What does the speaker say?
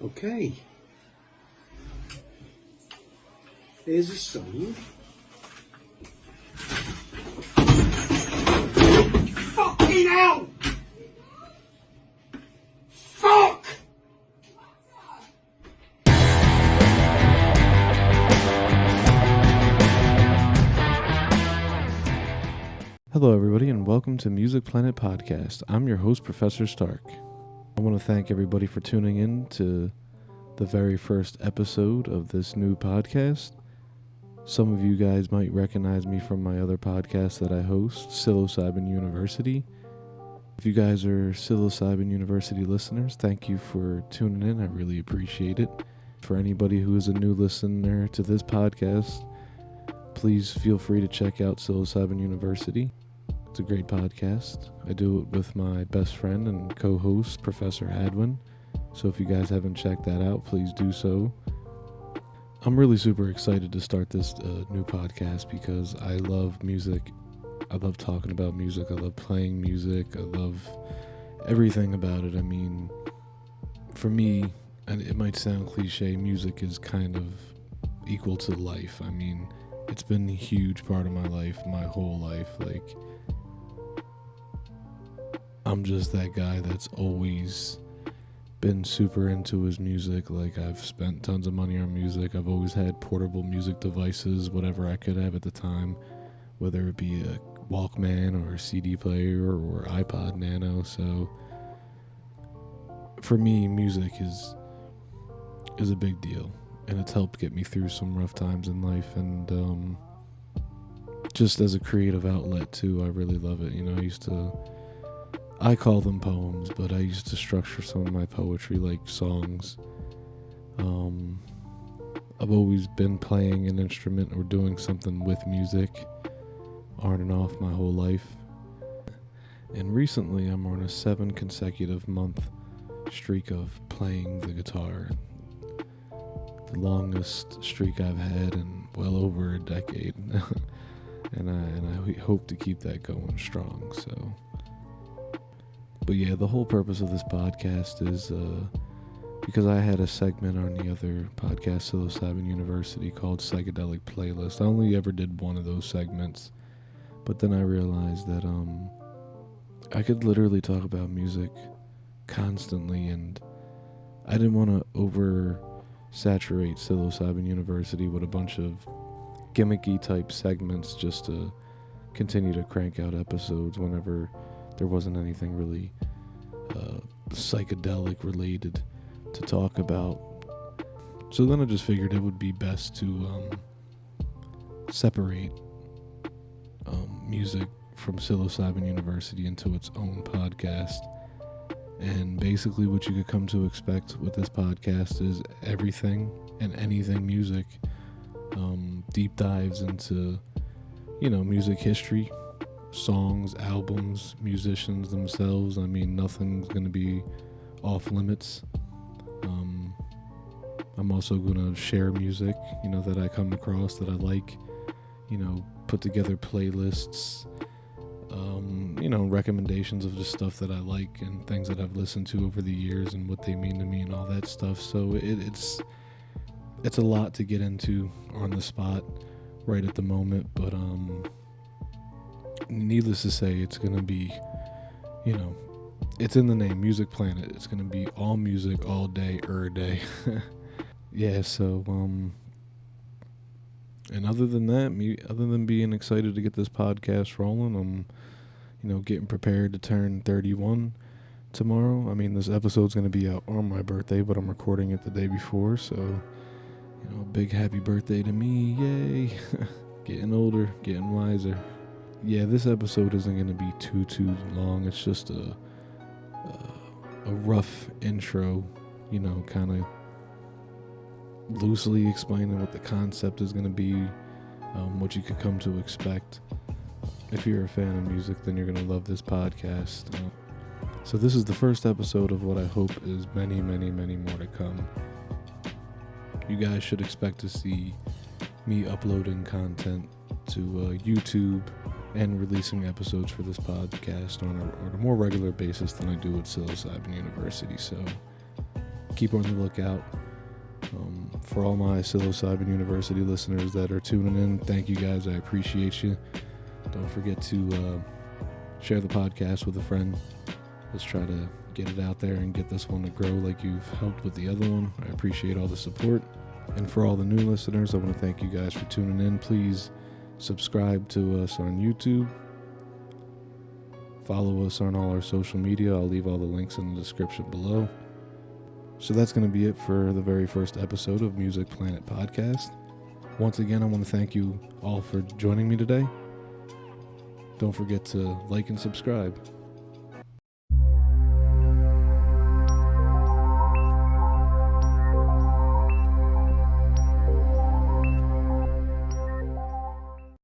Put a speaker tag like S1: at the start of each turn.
S1: Okay. Here's a song. Fucking hell! Fuck!
S2: Hello everybody and welcome to Music Planet Podcast. I'm your host, Professor Stark. I want to thank everybody for tuning in to the very first episode of this new podcast. Some of you guys might recognize me from my other podcast that I host, Psilocybin University. If you guys are Psilocybin University listeners, thank you for tuning in. I really appreciate it. For anybody who is a new listener to this podcast, please feel free to check out Psilocybin University. It's a great podcast. I do it with my best friend and co-host, Professor Adwin. So if you guys haven't checked that out, please do so. I'm really super excited to start this new podcast because I love music. I love talking about music. I love playing music. I love everything about it. I mean, for me, and it might sound cliche, music is kind of equal to life. I mean, it's been a huge part of my life, my whole life. Like, I'm just that guy that's always been super into his music. Like, I've spent tons of money on music. I've always had portable music devices, whatever I could have at the time, whether it be a Walkman or a CD player or iPod Nano. So for me, music is a big deal, and it's helped get me through some rough times in life. And just as a creative outlet too, I really love it. You know, I call them poems, but I used to structure some of my poetry like songs. I've always been playing an instrument or doing something with music on and off my whole life. And recently I'm on a 7 consecutive month streak of playing the guitar. The longest streak I've had in well over a decade. and I hope to keep that going strong, so. But yeah, the whole purpose of this podcast is because I had a segment on the other podcast, Psilocybin University, called Psychedelic Playlist. I only ever did one of those segments, but then I realized that I could literally talk about music constantly, and I didn't want to oversaturate Psilocybin University with a bunch of gimmicky type segments just to continue to crank out episodes whenever there wasn't anything really psychedelic related to talk about. So then I just figured it would be best to separate music from Psilocybin University into its own podcast. And basically what you could come to expect with this podcast is everything and anything music. Deep dives into, music history, songs, albums, musicians themselves. I mean, nothing's going to be off limits. I'm also going to share music, that I come across that I like, put together playlists, recommendations of just stuff that I like and things that I've listened to over the years and what they mean to me and all that stuff. So it's a lot to get into on the spot right at the moment, but needless to say, it's going to be, it's in the name, Music Planet. It's going to be all music, all day, day. Yeah, so, and other than that, other than being excited to get this podcast rolling, I'm, getting prepared to turn 31 tomorrow. I mean, this episode's going to be out on my birthday, but I'm recording it the day before, so, big happy birthday to me, yay. Getting older, getting wiser. Yeah, this episode isn't going to be too long. It's just a rough intro, kind of loosely explaining what the concept is going to be, what you could come to expect. If you're a fan of music, then you're going to love this podcast. So this is the first episode of what I hope is many, many, many more to come. You guys should expect to see me uploading content to YouTube and releasing episodes for this podcast on a more regular basis than I do at Psilocybin University. So keep on the lookout. For all my Psilocybin University listeners that are tuning in, thank you guys. I appreciate you. Don't forget to share the podcast with a friend. Let's try to get it out there and get this one to grow like you've helped with the other one. I appreciate all the support. And for all the new listeners, I want to thank you guys for tuning in. Please subscribe to us on YouTube. Follow us on all our social media. I'll leave all the links in the description below. So that's going to be it for the very first episode of Music Planet Podcast. Once again, I want to thank you all for joining me today. Don't forget to like and subscribe.